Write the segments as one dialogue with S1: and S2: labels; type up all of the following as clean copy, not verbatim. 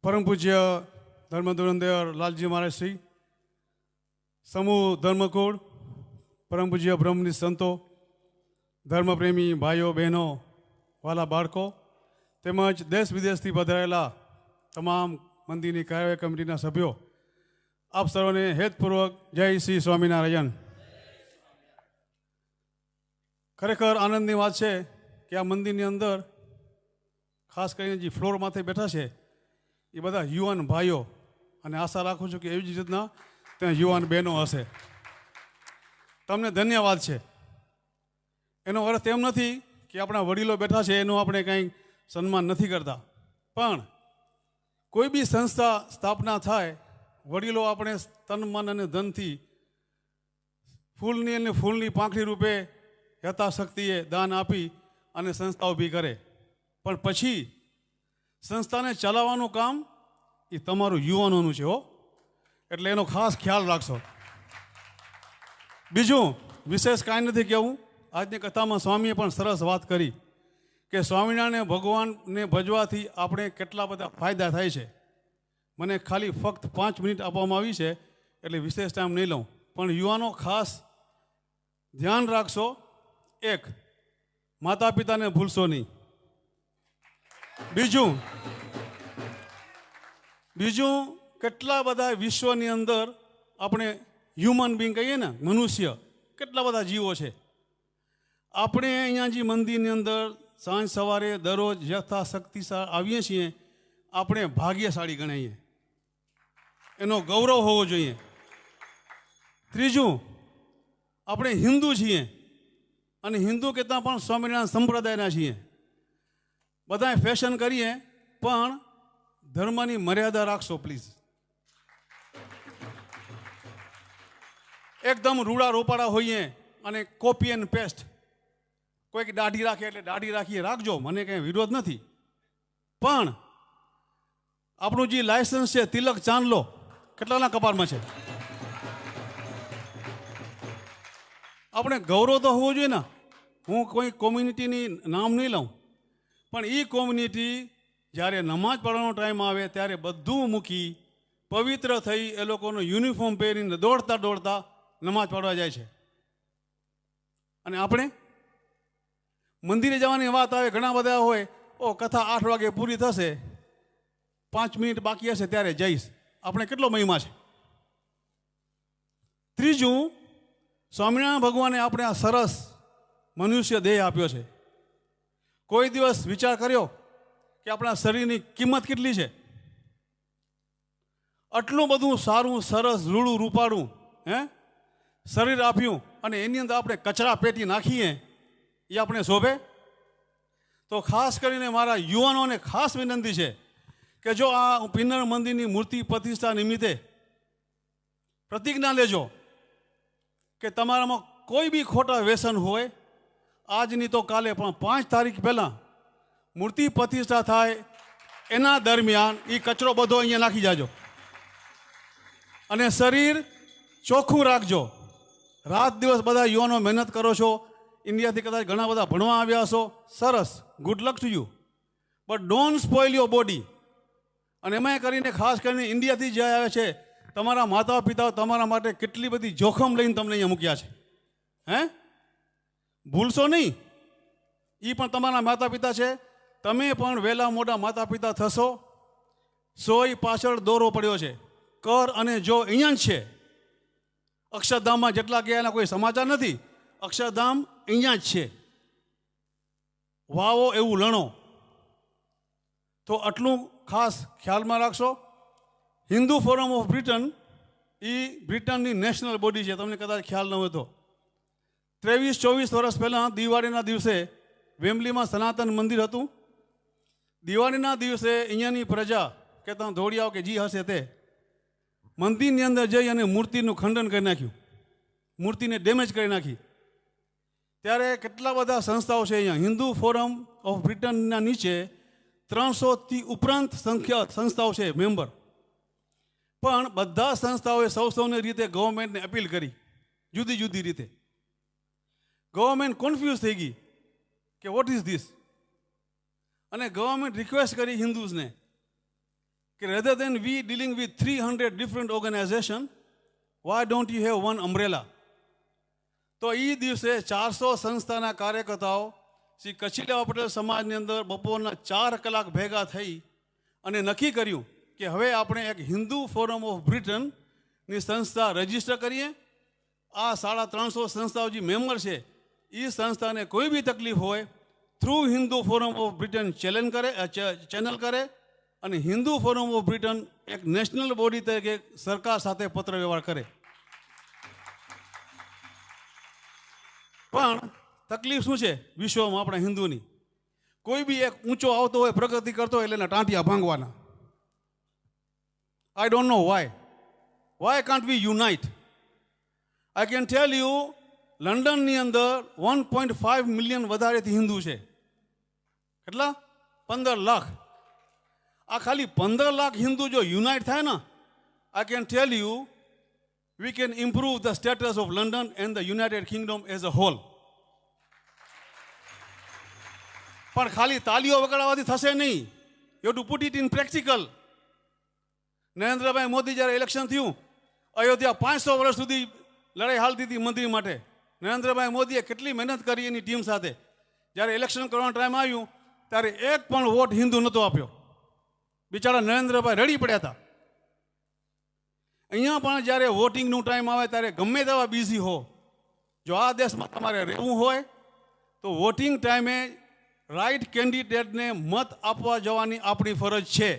S1: પરમ પૂજ્ય ધર્મ ધુરંધર લાલજી મહારાજ શ્રી સમૂહ ધર્મકુળ પરમ પૂજ્ય બ્રહ્મની સંતો ધર્મપ્રેમી ભાઈઓ બહેનો વાલા બાળકો તેમજ દેશ વિદેશથી પધારેલા તમામ મંદિરની કાર્યવાહી કમિટીના સભ્યો આપ સર્વને હેતપૂર્વક જય શ્રી સ્વામિનારાયણ. ખરેખર આનંદની વાત છે કે આ મંદિરની અંદર ખાસ કરીને જે ફ્લોર માથે બેઠા છે એ બધા યુવાન ભાઈઓ, અને આશા રાખું છું કે એવી જ રીતના ત્યાં યુવાન બહેનો હશે. તમને ધન્યવાદ છે. એનો અર્થ એમ નથી કે આપણા વડીલો બેઠા છે એનું આપણે કંઈ સન્માન નથી કરતા, પણ કોઈ બી સંસ્થા સ્થાપના થાય, વડીલો આપણે તન મન અને ધનથી ફૂલની અને ફૂલની પાંખડી રૂપે યથાશક્તિએ દાન આપી અને સંસ્થા ઊભી કરે, પણ પછી સંસ્થાને ચલાવવાનું કામ એ તમારું યુવાનોનું છે હો, એટલે એનો ખાસ ખ્યાલ રાખશો. બીજું વિશેષ કાંઈ નથી કહેવું. આજની કથામાં સ્વામીએ પણ સરસ વાત કરી કે સ્વામિનારાયણ ભગવાનને ભજવાથી આપણે કેટલા બધા ફાયદા થાય છે. મને ખાલી ફક્ત 5 મિનિટ આપવામાં આવી છે એટલે વિશેષ ટાઈમ નહીં લઉં, પણ યુવાનો ખાસ ધ્યાન રાખશો. એક, માતા પિતાને ભૂલશો નહીં. બીજું કેટલા બધા વિશ્વની અંદર આપણે હ્યુમન બિંગ કહીએ ને, મનુષ્ય, કેટલા બધા જીવો છે. આપણે અહીંયા જે મંદિરની અંદર સાંજ સવારે દરરોજ યથાશક્તિ આવીએ છીએ, આપણે ભાગ્યશાળી ગણાઈએ, એનો ગૌરવ હોવો જોઈએ. ત્રીજું, આપણે હિન્દુ છીએ અને હિન્દુ કહેતા પણ સ્વામિનારાયણ સંપ્રદાયના છીએ. બધાએ ફેશન કરીએ પણ ધર્મની મર્યાદા રાખશો પ્લીઝ. એકદમ રૂડા રોપાડા હોઈએ અને કોપી એન્ડ પેસ્ટ, કોઈક દાઢી રાખે એટલે દાઢી રાખીએ, રાખજો, મને કંઈ વિરોધ નથી, પણ આપણું જે લાયસન્સ છે તિલક ચાંદલો કેટલાના કપાળમાં છે? આપણે ગૌરવ તો હોવો જોઈએ ને. હું કોઈ કોમ્યુનિટીની નામ નહીં લઉં, પણ એ કોમ્યુનિટી જ્યારે નમાજ પઢવાનો ટાઈમ આવે ત્યારે બધું મૂકી પવિત્ર થઈ એ લોકોનો યુનિફોર્મ પહેરીને દોડતા દોડતા નમાજ પઢવા જાય છે. અને આપણે મંદિરે જવાની વાત આવે, ઘણા બધા હોય, કથા 8 વાગે પૂરી થશે, 5 મિનિટ બાકી હશે ત્યારે જઈશ. આપણે કેટલો મહિમા છે. ત્રીજું, સ્વામિનારાયણ ભગવાને આપણે આ સરસ મનુષ્ય દેહ આપ્યો છે. કોઈ દિવસ વિચાર કર્યો કે આપણા શરીરની કિંમત કેટલી છે? આટલું બધું સારું સરસ રૂડું રૂપાળું શરીર આપ્યું અને એની અંદર આપણે કચરા પેટી નાખીએ, એ આપણે શોભે? તો ખાસ કરીને મારા યુવાનોને ખાસ વિનંતી છે કે જો આ પિન્નર મંદિરની મૂર્તિ પ્રતિષ્ઠા નિમિત્તે પ્રતિજ્ઞા લેજો કે તમારામાં કોઈ બી ખોટા વ્યસન હોય, આજની તો કાલે પણ 5 તારીખ પહેલાં મૂર્તિ પ્રતિષ્ઠા થાય એના દરમિયાન એ કચરો બધો અહીંયા નાખી જાજો અને શરીર ચોખ્ખું રાખજો. રાત દિવસ બધા યુવાનો મહેનત કરો છો, ઇન્ડિયાથી કદાચ ઘણા બધા ભણવા આવ્યા છો, સરસ, good luck to you, but don't spoil your body. અને એમાં કરીને ખાસ કરીને ઇન્ડિયાથી જે આવે છે, તમારા માતા પિતાઓ તમારા માટે કેટલી બધી જોખમ લઈને તમને અહીંયા મૂક્યા છે. ભૂલશો નહીં, એ પણ તમારા માતા પિતા છે. તમે પણ વહેલા મોટા માતા પિતા થશો. સોય પાછળ દોરો પડ્યો છે, કર અને જો અહીંયા જ છે. અક્ષરધામમાં જેટલા ગયા એના કોઈ સમાચાર નથી. અક્ષરધામ અહીંયા જ છે. વાવો એવું લણો. તો આટલું ખાસ ખ્યાલમાં રાખશો. હિન્દુ ફોરમ ઓફ બ્રિટન એ બ્રિટનની નેશનલ બોડી છે, તમને કદાચ ખ્યાલ ન હોય તો. 23-24 વર્ષ પહેલાં દિવાળીના દિવસે વેમ્બલીમાં સનાતન મંદિર હતું. દિવાળીના દિવસે અહીંયાની પ્રજા કે તમે દોડી આવો કે જી હશે તે મંદિરની અંદર જઈ અને મૂર્તિનું ખંડન કરી નાખ્યું, મૂર્તિને ડેમેજ કરી નાખી. ત્યારે કેટલા બધા સંસ્થાઓ છે અહીંયા. હિન્દુ ફોરમ ઓફ બ્રિટનના નીચે 300થી ઉપરાંત સંસ્થાઓ છે મેમ્બર, પણ બધા સંસ્થાઓએ સૌની રીતે ગવર્મેન્ટને અપીલ કરી, જુદી જુદી રીતે. ગવર્મેન્ટ કોન્ફ્યુઝ થઈ ગઈ કે વોટ ઇઝ ધીસ, અને ગવર્મેન્ટ રિક્વેસ્ટ કરી હિન્દુઝને કે rather than we dealing with 300 different organization, why don't you have one umbrella? તો એ દિવસે 400 સંસ્થાના કાર્યકર્તાઓ શ્રી કચ્છીલેવા પટેલ સમાજની અંદર બપોરના 4 કલાક ભેગા થઈ અને નક્કી કર્યું કે હવે આપણે એક હિન્દુ ફોરમ ઓફ બ્રિટનની સંસ્થા રજીસ્ટર કરીએ. આ 350 સંસ્થાઓ જે મેમ્બર છે એ સંસ્થાને કોઈ બી તકલીફ હોય through Hindu forum of Britain channel કરે અને હિન્દુ ફોરમ ઓફ બ્રિટન એક નેશનલ બોડી તરીકે સરકાર સાથે પત્ર વ્યવહાર કરે. પણ તકલીફ શું છે વિશ્વમાં આપણા હિન્દુની? કોઈ બી એક ઊંચો આવતો હોય, પ્રગતિ કરતો હોય એટલે એના ટાંટિયા ભાંગવાના. I don't know why can't we unite? I can tell you, લંડનની અંદર 1.5 મિલિયન વધારેથી હિન્દુ છે. કેટલા? 15 લાખ. આ ખાલી 15 લાખ હિન્દુ જો યુનાઇટ થાય ને, આઈ can tell you we can improve the status of London and the United Kingdom as a whole. પણ ખાલી તાલીઓ વગાડવાથી થશે નહીં. You two put it in practical. Narendrabhai Modi જ્યારે ઇલેક્શન થયું, અયોધ્યા 500 વર્ષ સુધી લડાઈ હાલતી હતી મંત્રી માટે. નરેન્દ્રભાઈ મોદીએ કેટલી મહેનત કરી એની ટીમ સાથે. જ્યારે ઇલેક્શન કરવાનો ટાઈમ આવ્યું ત્યારે એક પણ વોટ હિન્દુ નહોતો આપ્યો. બિચારા નરેન્દ્રભાઈ રડી પડ્યા હતા. અહીંયા પણ જ્યારે વોટિંગનું ટાઈમ આવે ત્યારે ગમે તેવા બિઝી હો, જો આ દેશમાં તમારે રહેવું હોય તો વોટિંગ ટાઈમે રાઈટ કેન્ડિડેટને મત આપવા જવાની આપણી ફરજ છે.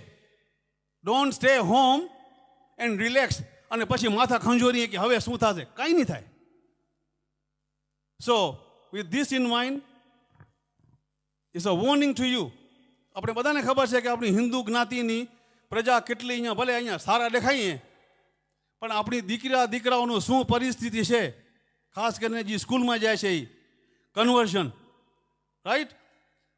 S1: Don't stay home and relax અને પછી માથા ખંજોરીએ કે હવે શું થશે. કાંઈ નહીં થાય. So with this in mind it's a warning to you. આપણે બધાને ખબર છે કે આપણી હિન્દુ જ્ઞાતિની પ્રજા કેટલી અહીંયા, ભલે અહીંયા સારા દેખાઈએ, પણ આપણી દીકરાઓનું શું પરિસ્થિતિ છે, ખાસ કરીને જે સ્કૂલમાં જાય છે એ કન્વર્શન, રાઈટ?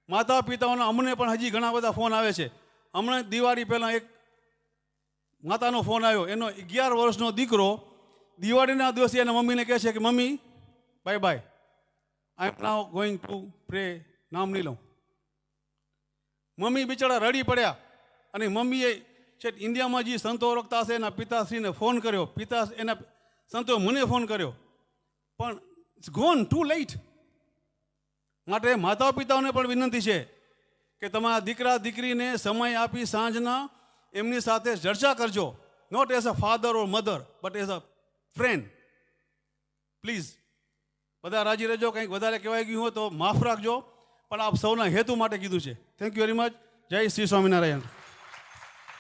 S1: માતા પિતાઓના અમને પણ હજી ઘણા બધા ફોન આવે છે. હમણાં દિવાળી પહેલાં એક માતાનો ફોન આવ્યો, એનો 11 વર્ષનો દીકરો દિવાળીના દિવસે એના મમ્મીને કહે છે કે mummy bye bye, I am now going to pray, નામ નહીં લઉં. મમ્મી બિચારા રડી પડ્યા અને મમ્મીએ છે ઇન્ડિયામાં જે સંતો ઓળખતા હશે એના પિતાશ્રીને ફોન કર્યો, એના સંતોએ મને ફોન કર્યો, પણ ઇટ્સ ગોન ટુ લેટ. માટે માતા પિતાઓને પણ વિનંતી છે કે તમારા દીકરા દીકરીને સમય આપી સાંજના એમની સાથે ચર્ચા કરજો. Not as a father or mother but as a friend. Please બધા રાજી રહેજો. કંઈક વધારે કહેવાય ગયું હોય તો માફ રાખજો, પણ આપ સૌના હેતુ માટે કીધું છે. Thank you very much. જય શ્રી સ્વામિનારાયણ.